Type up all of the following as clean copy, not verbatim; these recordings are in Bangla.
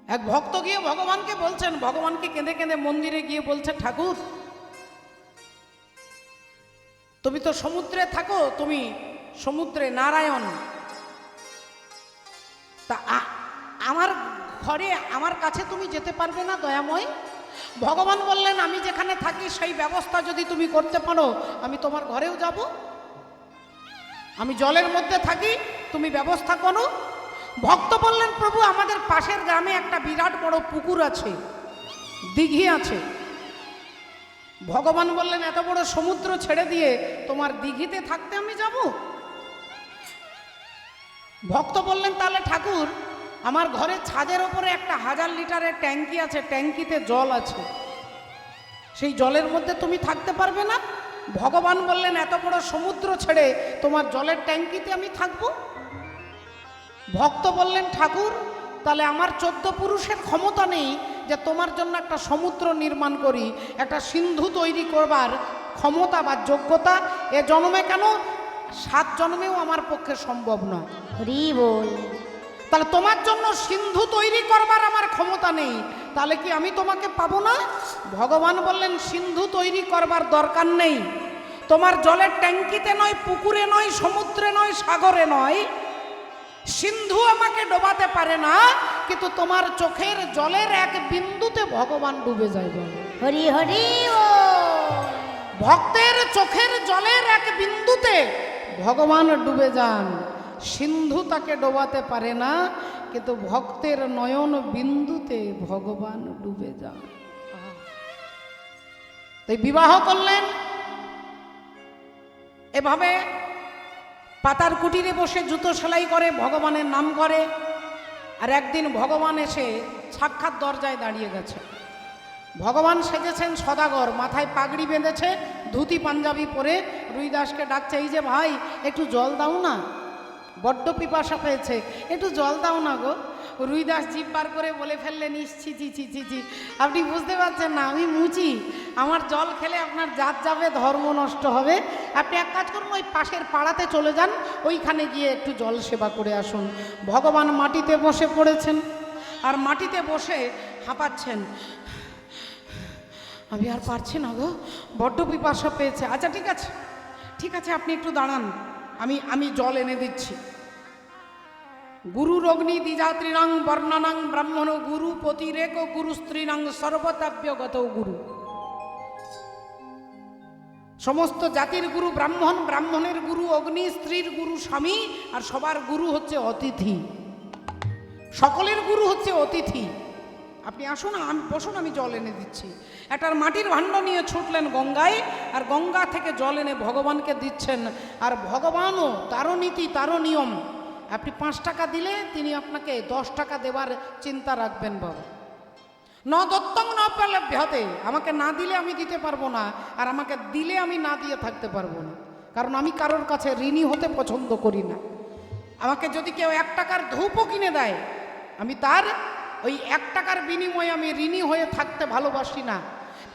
এক ভক্ত গিয়ে ভগবানকে বলছেন, ভগবানকে কেঁদে কেঁদে মন্দিরে গিয়ে বলছে, ঠাকুর তুমি তো সমুদ্রে থাকো, তুমি সমুদ্রে নারায়ণ, তা আমার ঘরে আমার কাছে তুমি যেতে পারবে না দয়াময়? ভগবান বললেন, আমি যেখানে থাকি সেই ব্যবস্থা যদি তুমি করতে পারো আমি তোমার ঘরেও যাব। আমি জলের মধ্যে থাকি, তুমি ব্যবস্থা করো। ভক্ত বললেন, প্রভু আমাদের পাশের গ্রামে একটা বিরাট বড় পুকুর আছে, দিঘি আছে। ভগবান বললেন, এত বড় সমুদ্র ছেড়ে দিয়ে তোমার দিঘিতে থাকতে আমি যাব? ভক্ত বললেন, তাহলে ঠাকুর আমার ঘরের ছাদের ওপরে একটা 1000 লিটারের ট্যাঙ্কি আছে, ট্যাঙ্কিতে জল আছে, সেই জলের মধ্যে তুমি থাকতে পারবে না? ভগবান বললেন, এত বড় সমুদ্র ছেড়ে তোমার জলের ট্যাঙ্কিতে আমি থাকব? ভক্ত বললেন, ঠাকুর তাহলে আমার 14 পুরুষের ক্ষমতা নেই যে তোমার জন্য একটা সমুদ্র নির্মাণ করি, একটা সিন্ধু তৈরি করবার ক্ষমতা বা যোগ্যতা এ জন্মে কেন 7 জন্মেও আমার পক্ষে সম্ভব নয়। হরি বল। তাহলে তোমার জন্য সিন্ধু তৈরি করবার আমার ক্ষমতা নেই, তাহলে কি আমি তোমাকে পাবো না? ভগবান বললেন, সিন্ধু তৈরি করবার দরকার নেই, তোমার জলের ট্যাঙ্কিতে নয়, পুকুরে নয়, সমুদ্রে নয়, সাগরে নয়, সিন্ধু আমাকে ডোবাতে পারে না, কিন্তু তোমার চোখের জলের এক বিন্দুতে ভগবান ডুবে যায়। হরি হরি ও। ভক্তের চোখের জলের এক বিন্দুতে ভগবান ডুবে যান, সিন্ধু তাকে ডোবাতে পারে না, কিন্তু ভক্তের নয়ন বিন্দুতে ভগবান ডুবে যান। তাই বিবাহ করলেন, এভাবে পাতার কুটিরে বসে জুতো সেলাই করে, ভগবানের নাম করে। আর একদিন ভগবান এসে সাক্ষাৎ দরজায় দাঁড়িয়ে গেছে। ভগবান সেজেছেন সদাগর, মাথায় পাগড়ি বেঁধেছে, ধুতি পাঞ্জাবি পরে রুইদাসকে ডাকছে, এই যে ভাই একটু জল দাও না, বড্ড পিপাসা পেয়েছে, একটু জল দাও না গো। রুইদাস জিভ বার করে বলে ফেললেন, ইচ্ছি চি চি চি চি, আপনি বুঝতে পারছেন না আমি মুচি, আমার জল খেলে আপনার জাত যাবে, ধর্ম নষ্ট হবে। আপনি এক কাজ করুন, ওই পাশের পাড়াতে চলে যান, ওইখানে গিয়ে একটু জল সেবা করে আসুন। ভগবান মাটিতে বসে পড়েছেন, আর মাটিতে বসে হাঁপাচ্ছেন, আমি আর পারছি না গো, বড্ড পিপাসা পেয়েছে। আচ্ছা ঠিক আছে, ঠিক আছে, আপনি একটু দাঁড়ান, আমি জল এনে দিচ্ছি। গুরুর অগ্নি দ্বিজাত্রীনাং বর্ণনাং ব্রাহ্মণ গুরু পতিরেক গুরু স্ত্রীনাং সর্বতাব্যগত গুরু। সমস্ত জাতির গুরু ব্রাহ্মণ, ব্রাহ্মণের গুরু অগ্নি, স্ত্রীর গুরু স্বামী, আর সবার গুরু হচ্ছে অতিথি। সকলের গুরু হচ্ছে অতিথি। আপনি আসুন, আমি বসুন, আমি জল এনে দিচ্ছি। একটা মাটির ভাণ্ড নিয়ে ছুটলেন গঙ্গায়, আর গঙ্গা থেকে জল এনে ভগবানকে দিচ্ছেন। আর ভগবানও তারও নীতি, তারও নিয়ম, আপনি 5 টাকা দিলে তিনি আপনাকে 10 টাকা দেবার চিন্তা রাখবেন। বাবা ন দত্তং ন প্রালভ্যতে, আমাকে না দিলে আমি দিতে পারবো না, আর আমাকে দিলে আমি না দিয়ে থাকতে পারবো না, কারণ আমি কারোর কাছে ঋণী হতে পছন্দ করি না। আমাকে যদি কেউ 1 টাকার ধূপও কিনে দেয়, আমি তার ওই 1 টাকার বিনিময়ে আমি ঋণী হয়ে থাকতে ভালোবাসি না।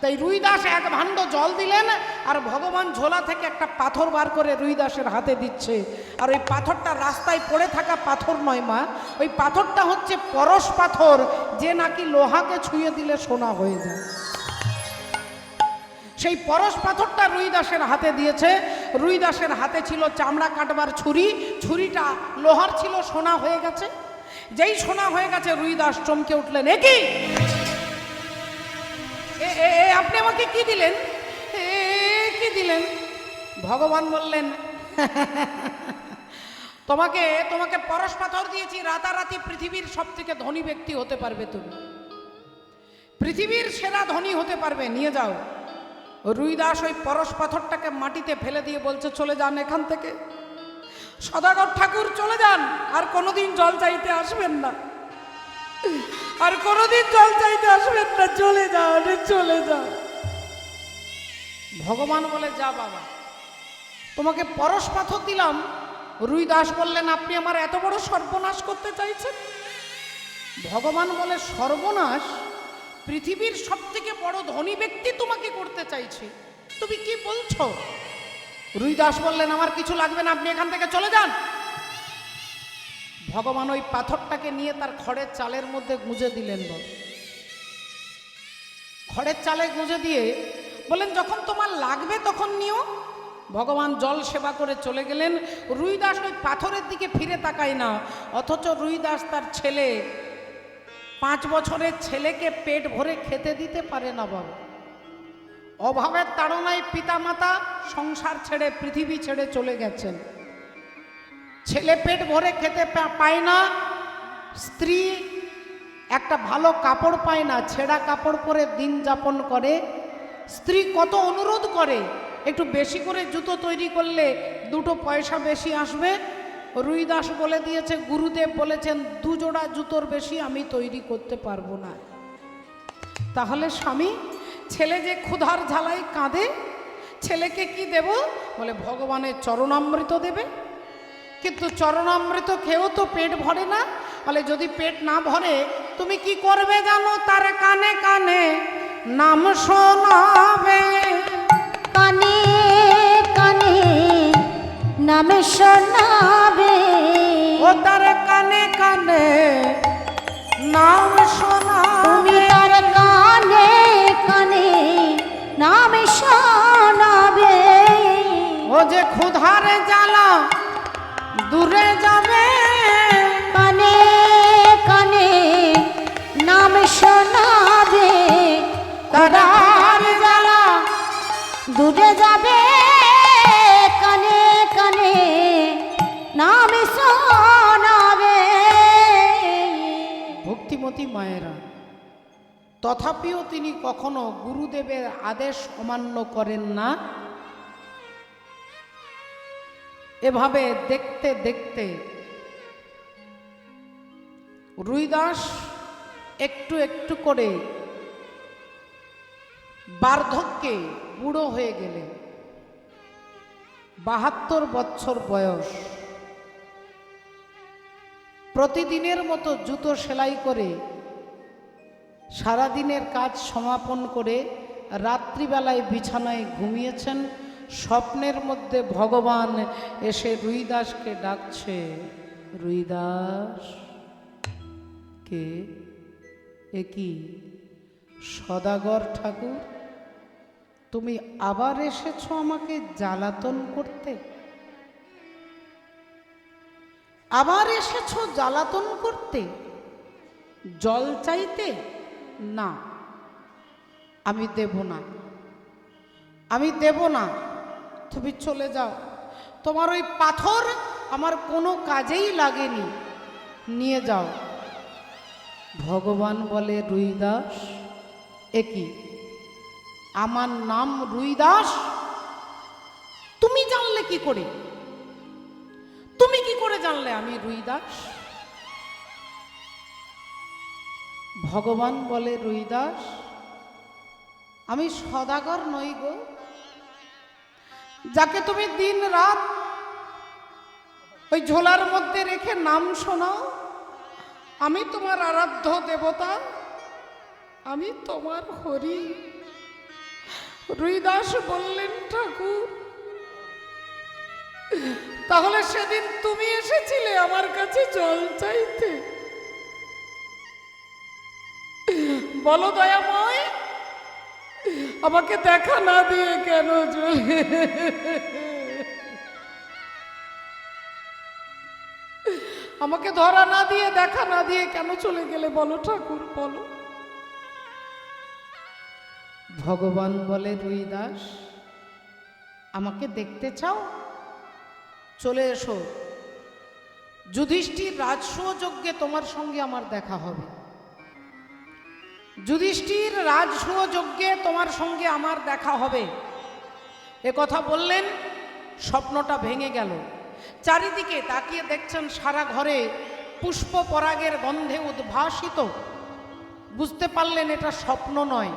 তাই রুইদাস 1 ভাণ্ড জল দিলেন, আর ভগবান ঝোলা থেকে একটা পাথর বার করে রুইদাসের হাতে দিচ্ছে। আর ওই পাথরটা রাস্তায় পড়ে থাকা পাথর নয় মা, ওই পাথরটা হচ্ছে পরশ পাথর, যে নাকি লোহাকে ছুঁয়ে দিলে সোনা হয়ে যায়। সেই পরশ পাথরটা রুইদাসের হাতে দিয়েছে। রুইদাসের হাতে ছিল চামড়া কাটবার ছুরি, ছুরিটা লোহার ছিল, সোনা হয়ে গেছে। যেই সোনা হয়ে গেছে রুইদাস চমকে উঠলেন, এ কি, আপনি আমাকে কি দিলেন, কি দিলেন? ভগবান বললেন, তোমাকে তোমাকে পরশ পাথর দিয়েছি, রাতারাতি পৃথিবীর সবথেকে ধনী ব্যক্তি হতে পারবে, তুমি পৃথিবীর সেরা ধনী হতে পারবে, নিয়ে যাও। রুইদাস ওই পরশ পাথরটাকে মাটিতে ফেলে দিয়ে বলছে, চলে যান এখান থেকে, সদাগর ঠাকুর চলে যান, আর কোনোদিন জল চাইতে আসবেন না, আর কোনোদিন জল চাইতে আসবেন না, চলে যাও, চলে যাও। ভগবান বলে, যা বাবা, তোমাকে পরশ পাথর দিলাম। রুইদাস বললেন, আপনি আমার এত বড় সর্বনাশ করতে চাইছেন? ভগবান বলে, সর্বনাশ পৃথিবীর সবথেকে বড় ধনী ব্যক্তি তোমাকে করতে চাইছে, তুমি কি বলছো? রুইদাস বললেন, আমার কিছু লাগবে না, আপনি এখান থেকে চলে যান। ভগবান ওই পাথরটাকে নিয়ে তার খড়ের চালের মধ্যে গুঁজে দিলেন। খড়ের চালে গুঁজে দিয়ে বলেন যখন তোমার লাগবে তখন নিও। ভগবান জল সেবা করে চলে গেলেন। রুইদাস ওই পাথরের দিকে ফিরে তাকায় না, অথচ রুইদাস তার ছেলে 5 বছরের ছেলেকে পেট ভরে খেতে দিতে পারে না বাবা। অভাবের তাড়নায় পিতামাতা সংসার ছেড়ে পৃথিবী ছেড়ে চলে গেছেন, ছেলে পেট ভরে খেতে পায় না, স্ত্রী একটা ভালো কাপড় পায় না, ছেঁড়া কাপড় পরে দিন যাপন করে। স্ত্রী কত অনুরোধ করে, একটু বেশি করে জুতো তৈরি করলে 2 পয়সা বেশি আসবে। রুইদাস বলে দিয়েছে, গুরুদেব বলেছেন 2 জোড়া জুতোর বেশি আমি তৈরি করতে পারবো না। তাহলে স্বামী, ছেলে যে ক্ষুধার ঝালাই কাঁদে, ছেলেকে কি দেব? বলে ভগবানের চরণামৃত দেবে। কিন্তু চরণামৃত খেয়েও তো পেট ভরে না। বলে যদি পেট না ভরে তুমি কি করবে জানো? তার কানে কানে নাম শোনাবে। কানে কানে নাম শোনাবে। ও তার কানে কানে নাম শোনাবে। তার কানে কানে নাম শোনাবে। ও যে ক্ষুধার জ্বালা দূরে যাবে। কানে কানে নাম শোনাবে। ক্ষুধার জ্বালা দূরে যাবে। কানে কানে নাম শোনাবে। ভক্তিমতী মায়েরা, তথাপিও তিনি কখনো গুরুদেবের আদেশ অমান্য করেন না। এভাবে দেখতে দেখতে রুইদাস একটু একটু করে বার্ধক্যে বুড়ো হয়ে গেলেন। 72 বছর বয়স। প্রতিদিনের মতো জুতো সেলাই করে সারাদিনের কাজ সমাপন করে রাত্রিবেলায় বিছানায় ঘুমিয়েছেন। স্বপ্নের মধ্যে ভগবান এসে রুইদাসকে ডাকছে, রুইদাস। কে? এ কি সদাগর ঠাকুর, তুমি আবার এসেছো আমাকে জ্বালাতন করতে? আবার এসেছো জ্বালাতন করতে? জল চাইতে? না, আমি দেব না, আমি দেব না, তুমি চলে যাও। তোমার ওই পাথর আমার কোনো কাজেই লাগেনি, নিয়ে যাও। ভগবান বলে, রুইদাস, এ কি? আমার নাম রুইদাস? তুমি জানলে কি করে? তুমি কি করে জানলে আমি রুইদাস? ভগবান বলে, রুইদাস, আমি সদাগর নই গো, যাকে তুমি দিন রাত ওই ঝোলার মধ্যে রেখে নাম শোনাও। আমি তোমার আরাধ্য দেবতা, আমি তোমার হরি। রুইদাস বললেন, ঠাকুর, তাহলে সেদিন তুমি এসেছিলে আমার কাছে জল চাইতে? বলো দয়াময়, আমাকে দেখা না দিয়ে কেন চলে? আমাকে ধরা না দিয়ে, দেখা না দিয়ে কেন চলে গেলে? বলো ঠাকুর, বলো। ভগবান বলে, রুইদাস, আমাকে দেখতে চাও? চলে এসো। যুধিষ্ঠির রাজসূয় যজ্ঞে তোমার সঙ্গে আমার দেখা হবে। যুধিষ্ঠির রাজসূয় যজ্ঞে তোমার সঙ্গে আমার দেখা হবে। এ কথা বললেন, স্বপ্নটা ভেঙে গেল। চারিদিকে তাকিয়ে দেখছেন সারা ঘরে পুষ্প পরাগের গন্ধে উদ্ভাসিত। বুঝতে পারলেন এটা স্বপ্ন নয়।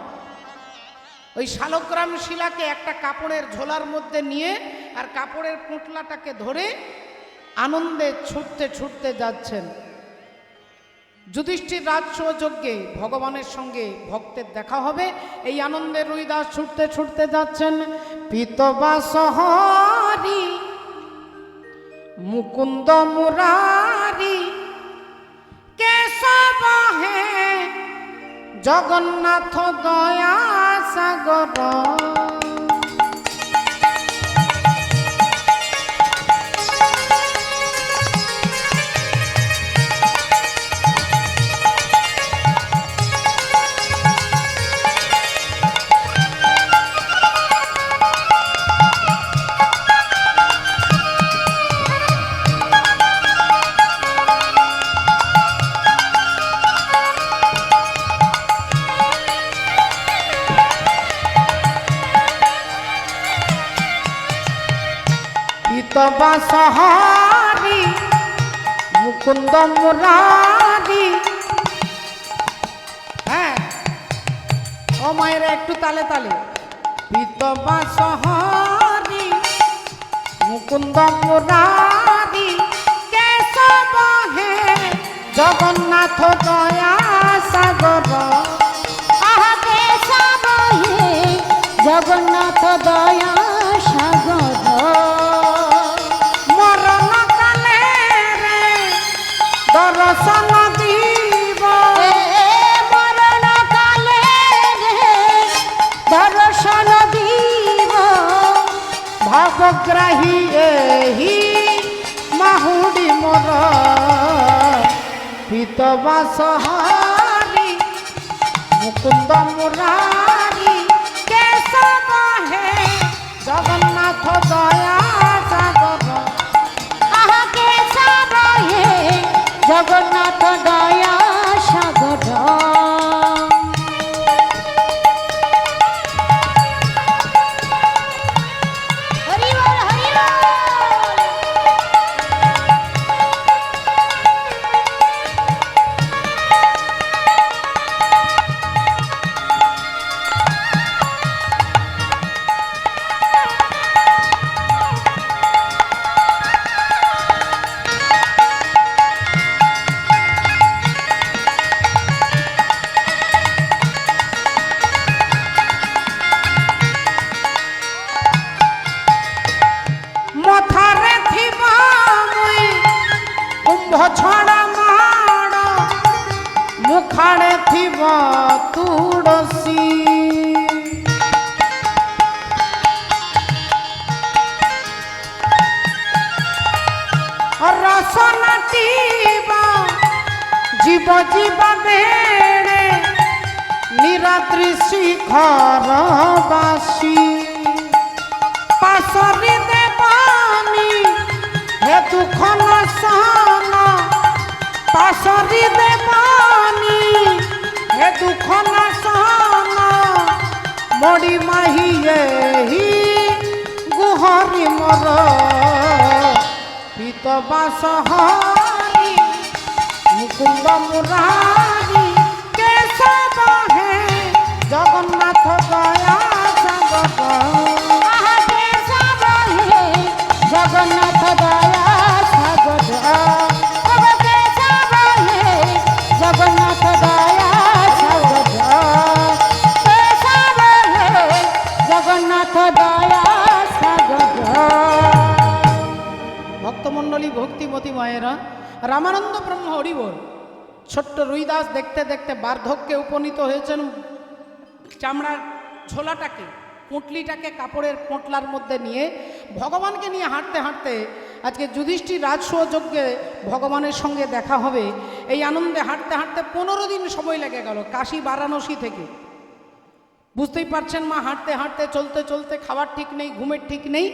ওই শালগ্রাম শিলাকে একটা কাপড়ের ঝোলার মধ্যে নিয়ে আর কাপড়ের পুঁটলাটাকে ধরে আনন্দে ছুটতে ছুটতে যাচ্ছেন। যুধিষ্ঠির রাজসূয় যজ্ঞে ভগবানের সঙ্গে ভক্তের দেখা হবে, এই আনন্দে রুইদাস ছুটতে ছুটতে যাচ্ছেন। পিতবাস হরি মুকুন্দ মুরারি কেশব হে জগন্নাথ দয়া সাগর। বাসহারি মুকুন্দ মুরারি। হ্যাঁ ও মায়েরা একটু তালে তালে। পিত বাসহারি মুকুন্দ মুরারি কেশব হে জগন্নাথ দয়া সাগর। আহা কেশব হে জগন্নাথ দয়া সাগর। দর্শন দিব মরণ কালে দর্শন দিব ভবগ্রাহী এহি মাহুড়ি মোর। পিত বাসহারি মুকুন্দ মুরারি কেশব হে জগন্নাথ দয়া সাগর। আহা কেশব হে জগন্নাথ দয়া সাগর। হরি বল হরি বল। মথারে থিবা মুই কুম্ভ ছড়া মাড় মুখাড়ে থিব তুড়সী। রসনাটিবা জীব জীবা বেড়ে নিরাত্রি শিখর বাসী। পাশরি দেবানি হে দুঃখ নাশন। পাশরি দেবানি হে দুঃখ নাশন। মড়ি মাহি এহি গুহরি মোর। পিত বাসহারি মুকুন্দ মুরারি কেশব হে জগন্নাথ দয়া সাগর। আহা কেশব হে জগন্নাথ দয়া সাগর। ওগো কেশব হে জগন্নাথ দয়া সাগর। কেশব হে জগন্নাথ দয়া সাগর। ভক্তমণ্ডলী ভক্তিমতী মায়েরা, রামানন্দ ব্রহ্ম হরিবল ছোট্ট রুইদাস দেখতে দেখতে বার্ধক্যে উপনীত হয়েছেন। চামড়ার ঝোলাটাকে পুঁটলিটাকে কাপড়ের পোঁটলার মধ্যে নিয়ে ভগবানকে নিয়ে হাঁটতে হাঁটতে আজকে যুধিষ্ঠির রাজসুযজ্ঞে ভগবানের সঙ্গে দেখা হবে। এই আনন্দে হাঁটতে হাঁটতে 15 দিন সময় লেগে গেল কাশী বারাণসী থেকে। বুঝতেই পারছেন মা, হাঁটতে হাঁটতে চলতে চলতে খাবার ঠিক নেই, ঘুমের ঠিক নেই।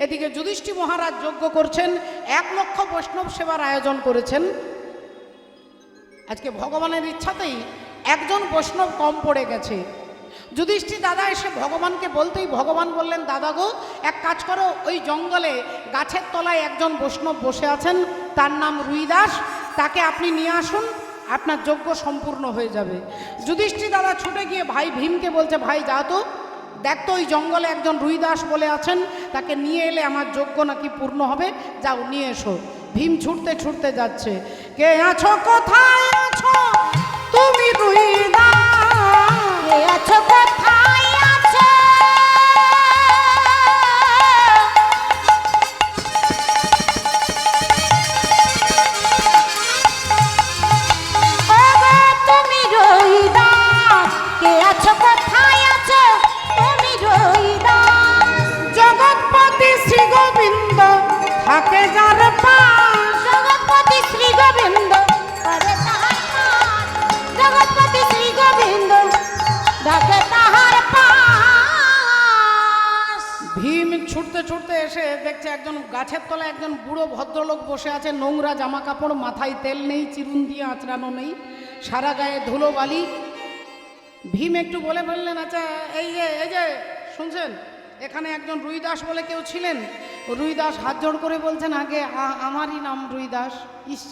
এদিকে যুধিষ্ঠির মহারাজ যজ্ঞ করছেন, 1 লক্ষ বৈষ্ণব সেবার আয়োজন করেছেন। আজকে ভগবানের ইচ্ছাতেই একজন বৈষ্ণব কম পড়ে গেছে। যুধিষ্ঠির দাদা এসে ভগবানকে বলতেই ভগবান বললেন, দাদা গো এক কাজ করো, ওই জঙ্গলে গাছের তলায় একজন বৈষ্ণব বসে আছেন, তার নাম রুইদাস, তাকে আপনি নিয়ে আসুন, আপনার যজ্ঞ সম্পূর্ণ হয়ে যাবে। যুধিষ্ঠির দাদা ছুটে গিয়ে ভাই ভীমকে বলছে, ভাই যা তো, দেখ তো ওই জঙ্গলে একজন রুইদাস বলে আছেন, তাকে নিয়ে এলে আমার যজ্ঞ নাকি পূর্ণ হবে, যাও নিয়ে এসো। ভীম ছুটতে ছুটতে যাচ্ছে। কে আছো, কোথায় আছো তুমি রুইদাস? কে আছো, কোথায় আছো? ও দাস কে আছো কোথায় আছো তুমি রইদাস জগৎপতি শ্রী গোবিন্দ থাকে যার পাশ, জগৎপতি শ্রী গোবিন্দ করে তাহার পাশ, জগৎপতি শ্রী গোবিন্দ ডাকে তাহার পাশ। ভীম ছুটতে ছুটতে এসে দেখছে একজন গাছের তলায় একজন বুড়ো ভদ্রলোক বসে আছে, নোংরা জামা কাপড়, মাথায় তেল নেই, চিরুন দিয়ে আঁচড়ানো নেই, সারা গায়ে ধুলো বালি। ভীম একটু বলে ফেললেন, আচ্ছা এই যে শুনছেন, এখানে একজন রুইদাস বলে কেউ ছিলেন? রুইদাস হাত জোড় করে বলছেন, আগে আমারই নাম রুইদাস। ইস,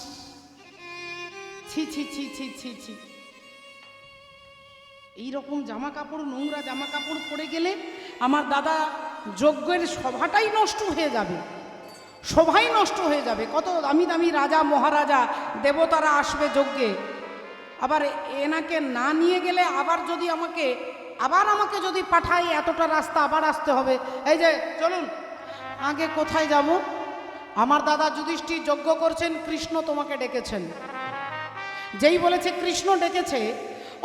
ছি ছি ছি ছি ছি ছি, এইরকম জামা কাপড়, নোংরা জামা কাপড় পরে গেলে আমার দাদা যজ্ঞের সভাটাই নষ্ট হয়ে যাবে, সভাই নষ্ট হয়ে যাবে। কত দামি দামি রাজা মহারাজা দেবতারা আসবে যজ্ঞে, আবার এনাকে না নিয়ে গেলে আবার যদি আমাকে যদি পাঠায়, এতটা রাস্তা আবার আসতে হবে। এই যে চলুন, আগে কোথায় যাব? আমার দাদা যুধিষ্ঠির যজ্ঞ করছেন, কৃষ্ণ তোমাকে ডেকেছেন। যেই বলেছে কৃষ্ণ ডেকেছে,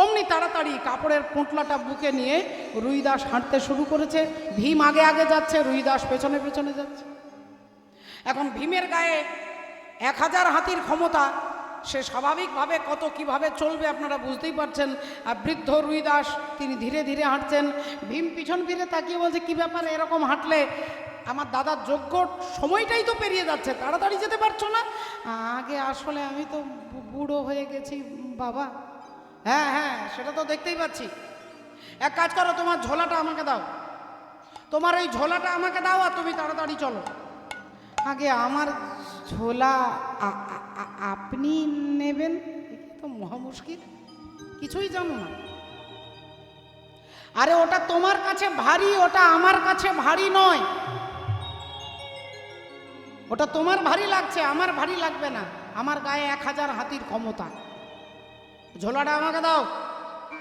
অমনি তাড়াতাড়ি কাপড়ের পোঁটলাটা বুকে নিয়ে রুইদাস হাঁটতে শুরু করেছে। ভীম আগে আগে যাচ্ছে, রুইদাস পেছনে পেছনে যাচ্ছে। এখন ভীমের গায়ে 1000 হাতির ক্ষমতা, সে স্বাভাবিকভাবে কত কিভাবে চলবে আপনারা বুঝতেই পারছেন। আর বৃদ্ধ রুইদাস তিনি ধীরে ধীরে হাঁটছেন। ভীম পিছন ফিরে তাকিয়ে বলছে, কি ব্যাপার, এরকম হাঁটলে আমার দাদার যজ্ঞ সময়টাই তো পেরিয়ে যাচ্ছে, তাড়াতাড়ি যেতে পারছো না? আগে আসলে আমি তো বুড়ো হয়ে গেছি বাবা। হ্যাঁ হ্যাঁ, সেটা তো দেখতেই পাচ্ছি। এক কাজ করো, তোমার ঝোলাটা আমাকে দাও, তোমার এই ঝোলাটা আমাকে দাও, আর তুমি তাড়াতাড়ি চলো। আগে আমার ঝোলা আপনি নেবেন? তো মহা মুশকিল, কিছুই জানো না। আরে ওটা তোমার কাছে ভারী, ওটা আমার কাছে ভারী নয়। ওটা তোমার ভারী লাগছে, আমার ভারী লাগবে না। আমার গায়ে 1000 হাতির ক্ষমতা। ঝোলাটা আমাকে দাও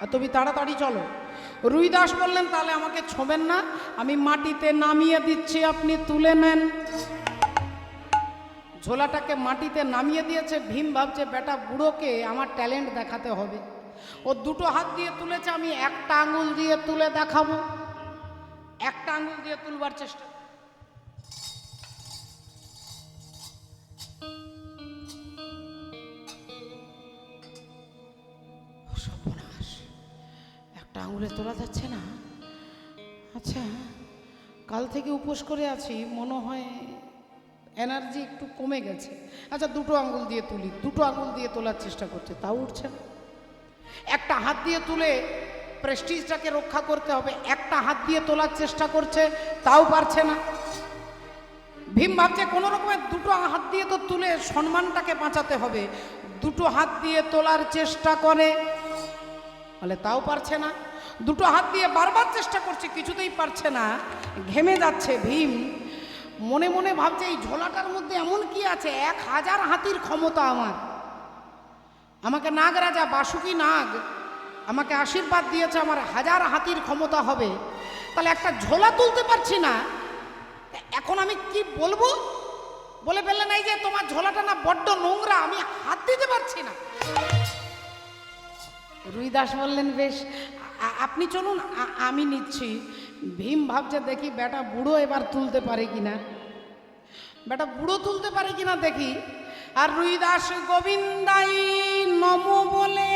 আর তুমি তাড়াতাড়ি চলো। রুইদাস বললেন, তাহলে আমাকে ছোঁবেন না, আমি মাটিতে নামিয়ে দিচ্ছি, আপনি তুলে নেন। ঝোলাটাকে মাটিতে নামিয়ে দিয়েছে। ভীম ভাবছে, বেটা বুড়োকে আমার ট্যালেন্ট দেখাতে হবে। ও দুটো হাত দিয়ে তুলেছে, আমি একটা আঙুল দিয়ে তুলে দেখাবো। একটা আঙুল দিয়ে তুলবার চেষ্টা, সর্বনাশ, একটা আঙুলে তোলা যাচ্ছে না। আচ্ছা, কাল থেকে উপোস করে আছি, মনে হয় এনার্জি একটু কমে গেছে। আচ্ছা, দুটো আঙুল দিয়ে তুলি। দুটো আঙুল দিয়ে তোলার চেষ্টা করছে, তাও উঠছে না। একটা হাত দিয়ে তুলে প্রেস্টিজটাকে রক্ষা করতে হবে, একটা হাত দিয়ে তোলার চেষ্টা করছে, তাও পারছে না। ভীম ভাবছে, কোনো রকমের দুটো হাত দিয়ে তো তুলে সম্মানটাকে বাঁচাতে হবে। দুটো হাত দিয়ে তোলার চেষ্টা করে, বলে তাও পারছে না। দুটো হাত দিয়ে বারবার চেষ্টা করছে, কিছুতেই পারছে না। ঘেমে যাচ্ছে ভীম। মনে মনে ভাবছে, এই ঝোলাটার মধ্যে এমন কি আছে? 1000 হাতির ক্ষমতা আমার। আমাকে নাগ রাজা বাসুকি নাগ আমাকে আশীর্বাদ দিয়েছে, আমার 1000 হাতির ক্ষমতা হবে। তাহলে একটা ঝোলা তুলতে পারছি না, এখন আমি কি বলবো? বলে ফেললেন, এই যে তোমার ঝোলাটা না বড্ড নোংরা, আমি হাত দিতে পারছি না। রুইদাস বললেন, বেশ আপনি চলুন, আমি নিচ্ছি। ভীম ভাবছে, দেখি বেটা বুড়ো এবার তুলতে পারে কিনা, বেটা বুড়ো তুলতে পারে কিনা দেখি। আর রুইদাস গোবিন্দাই নম বলে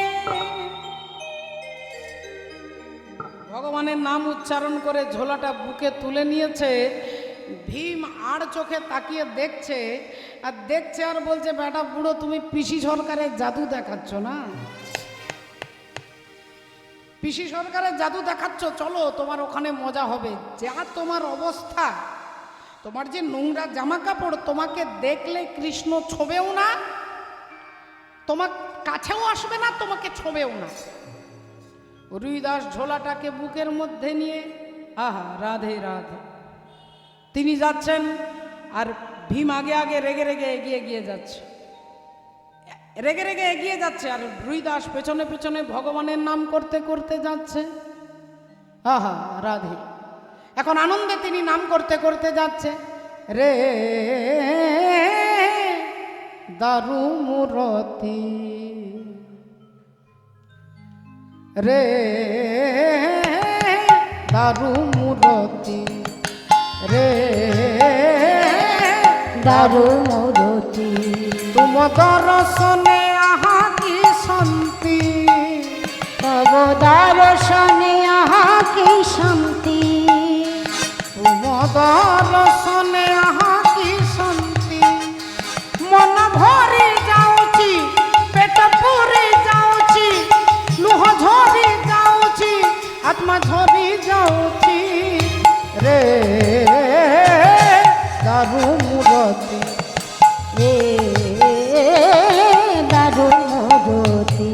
ভগবানের নাম উচ্চারণ করে ঝোলাটা বুকে তুলে নিয়েছে। ভীম আর চোখে তাকিয়ে দেখছে আর দেখছে, আর বলছে, বেটা বুড়ো, তুমি পিসি সরকারের জাদু দেখাচ্ছ না? পিসি সরকারের জাদু দেখাচ্ছ, চলো তোমার ওখানে মজা হবে। যা তোমার অবস্থা, তোমার যে নোংরা জামা কাপড়, তোমাকে দেখলে কৃষ্ণ ছোবেও না, তোমার কাছেও আসবে না, তোমাকে ছোবেও না। রুইদাস ঝোলাটাকে বুকের মধ্যে নিয়ে, আহা রাধে রাধে, তিনি যাচ্ছেন। আর ভীম আগে আগে রেগে রেগে এগিয়ে যাচ্ছে, রেগে রেগে এগিয়ে যাচ্ছে। আর রুইদাস পেছনে পেছনে ভগবানের নাম করতে করতে যাচ্ছে। আহা রাধে, এখন আনন্দে তিনি নাম করতে করতে যাচ্ছে। রে দারু মুরতি, রে দারু মূরতি রে দারু মূরতি তুম দর্শনে আহা কি শান্তি তব দর্শনে আহা কি শান্তি তুম দর্শনে আহা কি শান্তি মন ভরি যাଉଛି পেট পুরি যাଉଛି লুহ ঝরি যাଉଛି আত্মা ঝরি যাଉଛି রে দারু মূরতি রে দারু মূরতি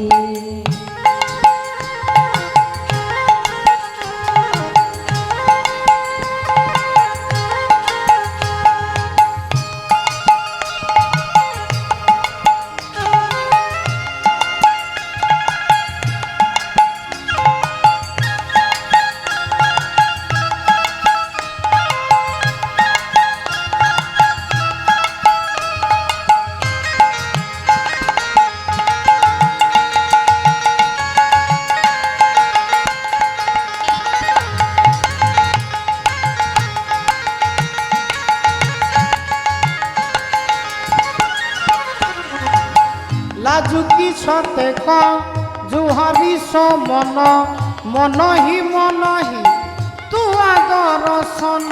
লাজুকি সতে ক জুহারি সমন মনহি তুয়া দর্শন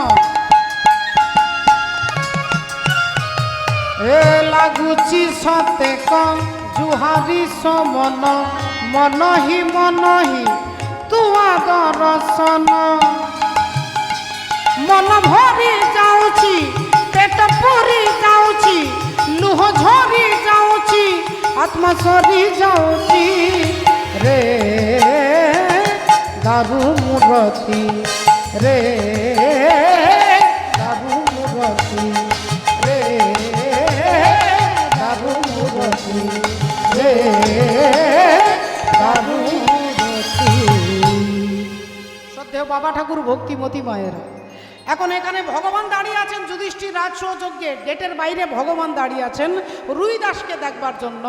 এ লাগুচি সতে ক জুহারি সমন মনহি তুয়া দর্শন মন ভরি যাଉଛି পেট পুরি যাଉଛି লুহ ঝরি যাଉଛି আত্মা সরি যাଉଛି রে দারু মূরতি রে দারু মূরতি রে দারু মূরতি রে দারু মূরতি। শ্রদ্ধেয় বাবা ঠাকুর ভক্তিমতী মায়ের এখন এখানে ভগবান দাঁড়িয়ে আছেন যুধিষ্ঠির রাজসৌযজ্ঞে গেটের বাইরে ভগবান দাঁড়িয়ে আছেন রুইদাসকে দেখবার জন্য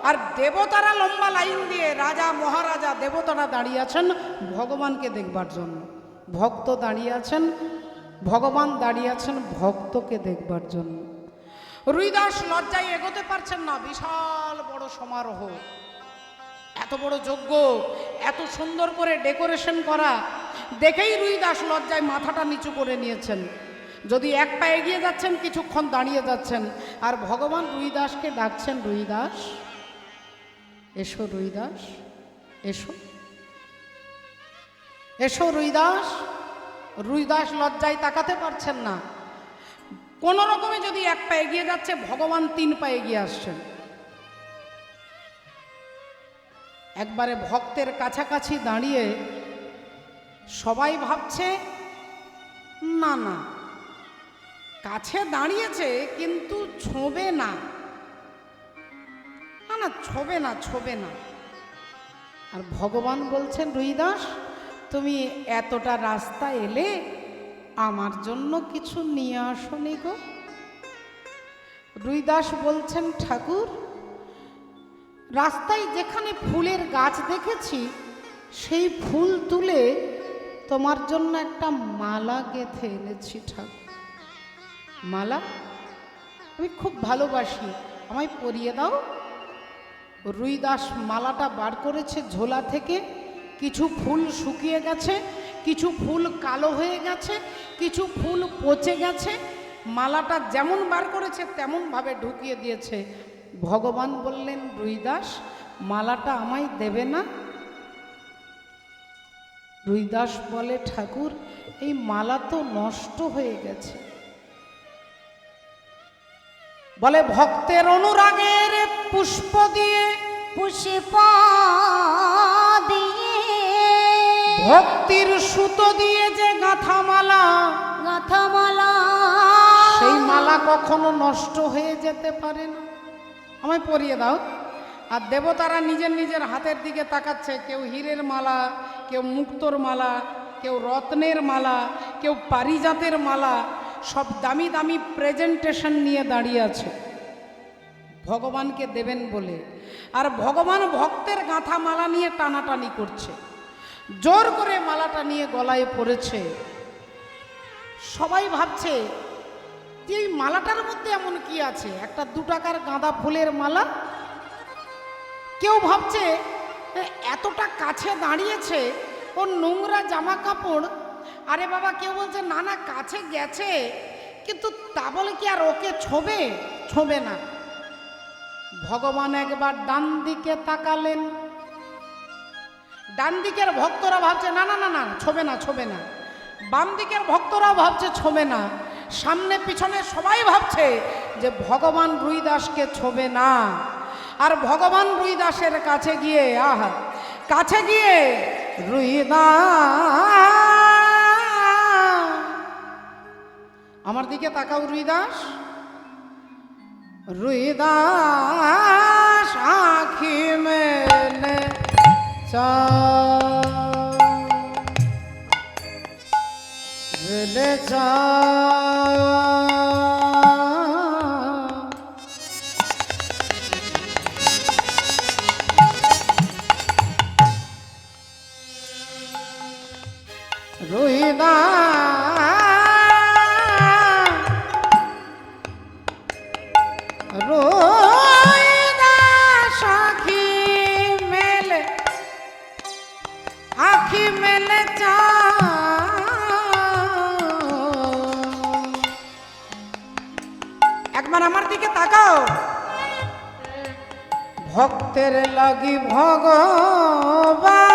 আর দেবতারা লম্বা লাইন দিয়ে রাজা মহারাজা দেবতারা দাঁড়িয়ে আছেন ভগবানকে দেখবার জন্য ভক্ত দাঁড়িয়ে আছেন ভগবান দাঁড়িয়ে আছেন ভক্তকে দেখবার জন্য রুইদাস লজ্জায় এগোতে পারছেন না বিশাল বড় সমারোহ এত বড় যজ্ঞ এত সুন্দর করে ডেকোরেশন করা দেখেই রুইদাস লজ্জায় মাথাটা নিচু করে নিয়েছেন যদি এক পা এগিয়ে যাচ্ছেন কিছুক্ষণ দাঁড়িয়ে যাচ্ছেন আর ভগবান রুইদাসকে ডাকছেন রুইদাস এসো রুইদাস এসো এসো রুইদাস রুইদাস লজ্জায় তাকাতে পারছেন না কোন রকমে যদি এক পা এগিয়ে যাচ্ছে ভগবান 3 পা এগিয়ে আসছেন একবারে ভক্তের কাছাকাছি দাঁড়িয়ে সবাই ভাবছে না না কাছে দাঁড়িয়েছে কিন্তু ছোঁবে না না না ছোঁবে না আর ভগবান বলছেন রুইদাস তুমি এতটা রাস্তা এলে আমার জন্য কিছু নিয়ে আসোনি গো রুইদাস বলছেন ঠাকুর রাস্তায় যেখানে ফুলের গাছ দেখেছি সেই ফুল তুলে তোমার জন্য একটা মালা গেঁথে এনেছি ঠাকুর মালা আমি খুব ভালোবাসি আমায় পরিয়ে দাও রুইদাস মালাটা বার করেছে ঝোলা থেকে কিছু ফুল শুকিয়ে গেছে কিছু ফুল কালো হয়ে গেছে কিছু ফুল পচে গেছে মালাটা যেমন বার করেছে তেমন ভাবে ঢুকিয়ে দিয়েছে ভগবান বললেন রুইদাস মালাটা আমায় দেবে না রুইদাস বলে ঠাকুর এই মালা তো নষ্ট হয়ে গেছে বলে ভক্তের অনুরাগের পুষ্প দিয়ে ভক্তির সুতো দিয়ে যে গাঁথা মালা সেই মালা কখনো নষ্ট হয়ে যেতে পারে না আমায় পরিয়ে দাও আর দেবতারা নিজের নিজের হাতের দিকে তাকাচ্ছে কেউ হীরের মালা কেউ মুক্তোর মালা কেউ রত্নের মালা কেউ পারিজাতের মালা সব দামি দামি প্রেজেন্টেশন নিয়ে দাঁড়িয়ে আছে ভগবানকে দেবেন বলে, আর ভগবান ভক্তের গাঁথা মালা নিয়ে টানাটানি করছে, জোর করে মালাটা নিয়ে গলায় পড়েছে। সবাই ভাবছে যে এই মালাটার মধ্যে এমন কি আছে, একটা 2 টাকার গাঁদা ফুলের মালা। কেউ ভাবছে এতটা কাছে দাঁড়িয়েছে, ওর নোংরা জামা কাপড়। আরে বাবা, কেউ বলছে না না কাছে গেছে, কিন্তু তা বলে কি আর ওকে ছোবে না। ভগবান একবার ডান দিকে তাকালেন, ডান দিকের ভক্তরা ভাবছে না না না না ছোবে না, বাম দিকের ভক্তরাও ভাবছে ছোবে না, সামনে পিছনে সবাই ভাবছে যে ভগবান রুইদাসকে ছোবে না। আর ভগবান রুইদাসের কাছে গিয়ে রুইদাস, আমার দিকে তাকাও রুইদাস, রুইদাস আঁখি মেলে রুইদাস আঁখি মেলে একবার আমার দিকে তাকাও। ভক্তের লাগি ভগবান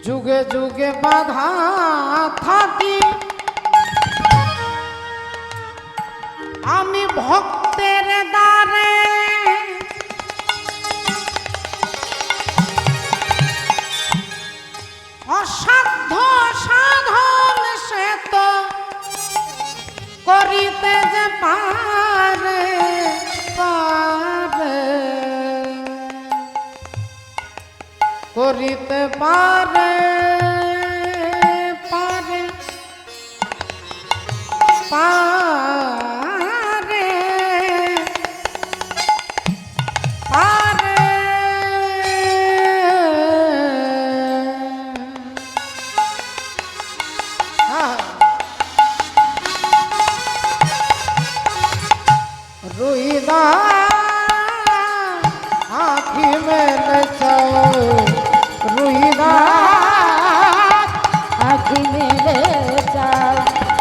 যুগে যুগে বাধা থাকি, আমি ভক্তের দ্বারে অসাধ্য সাধন সে তো করিতে যে পারে করিতে পারে রুইদাস আঁখি মেলে রুইদাস আঁখি মেলে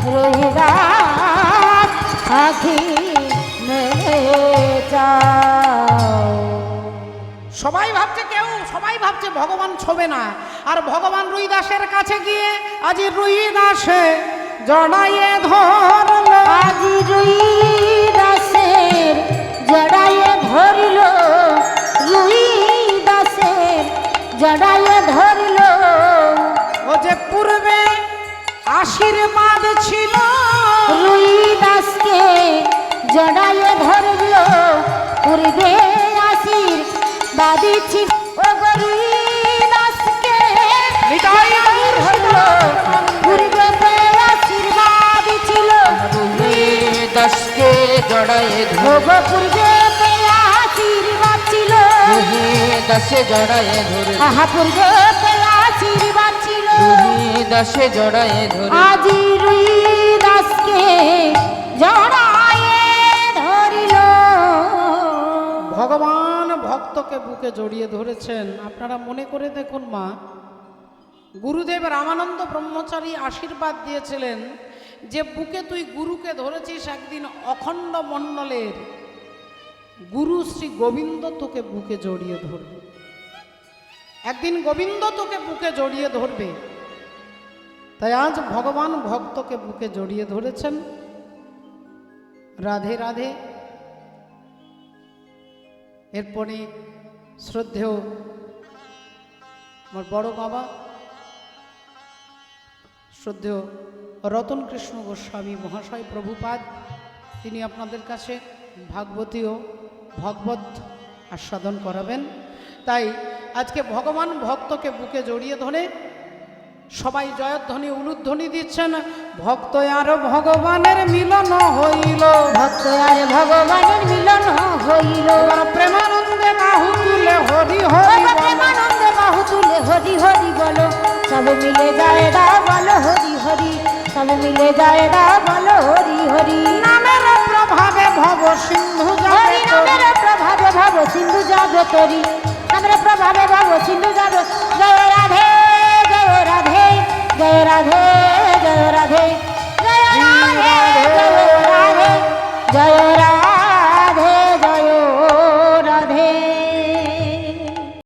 রুইদাস আঁখি মেলে সবাই ভাবছে ভগবান ছোবে না। আর ভগবান রুইদাসের কাছে গিয়ে আজি রুইদাসে জড়াইয়ে ধরল, আজি রুইদাসের জড়াইয়ে ধরল, রুইদাসের জড়াইয়ে ধরল। ও যে পূর্বে আশীর্বাদ ছিল, রুইদাসকে জড়াইয়ে ধরল, পূর্বে আশীর্বাদ ছিল। ও রুইদাসকে ধরল, পূর্বে আশীর্বাদ ছিল। রুইদাসকে জড়ায়ে পূর্বে আশীর্বাদ ছিল, রুইদাসে জড়ায়ে ধরে, আহা পূর্বে আশীর্বাদ ছিল। রুইদাসে জড়ায়ে ধরে, আজি রুইদাসকে জড়ায়ে ধরিল। ভগবান ভক্তকে বুকে জড়িয়ে ধরেছেন। আপনারা মনে করে দেখুন মা, গুরুদেব রামানন্দ ব্রহ্মচারী আশীর্বাদ দিয়েছিলেন যে বুকে তুই গুরুকে ধরেছিস, একদিন অখণ্ড মণ্ডলের গুরু শ্রী গোবিন্দ তোকে বুকে জড়িয়ে ধরবে, একদিন গোবিন্দ তোকে বুকে জড়িয়ে ধরবে। তাই আজ ভগবান ভক্তকে বুকে জড়িয়ে ধরেছেন। রাধে রাধে। এরপরে শ্রদ্ধেয় আমার বড় বাবা শ্রদ্ধেয় রতন কৃষ্ণ গোস্বামী মহাশয় প্রভুপাদ, তিনি আপনাদের কাছে ভাগবতী ও ভগবত আস্বাদন করাবেন। তাই আজকে ভগবান ভক্তকে বুকে জড়িয়ে ধরে সবাই জয়ধ্বনি উলুধ্বনি দিচ্ছেন। ভক্ত আর ভগবানের মিলন হইল, ভক্ত আর ভগবানের মিলন হইল। এবার প্রেমানন্দে বাহু তুলে হরি হরি বলো। প্রেমানন্দে বাহু তুলে হরি হরি বলো। সব মিলে যায় রা বলো হরি হরি, সব মিলে যায় রা বলো হরি হরি। নামের প্রভাবে ভব সিন্ধু হরি যাবে নামের প্রভাবে ভব সিন্ধু যাবে তরি, নামের প্রভাবে ভব সিন্ধু যাবে। জয় রাধে জয় রাধে জয় রাধে জয় রাধে।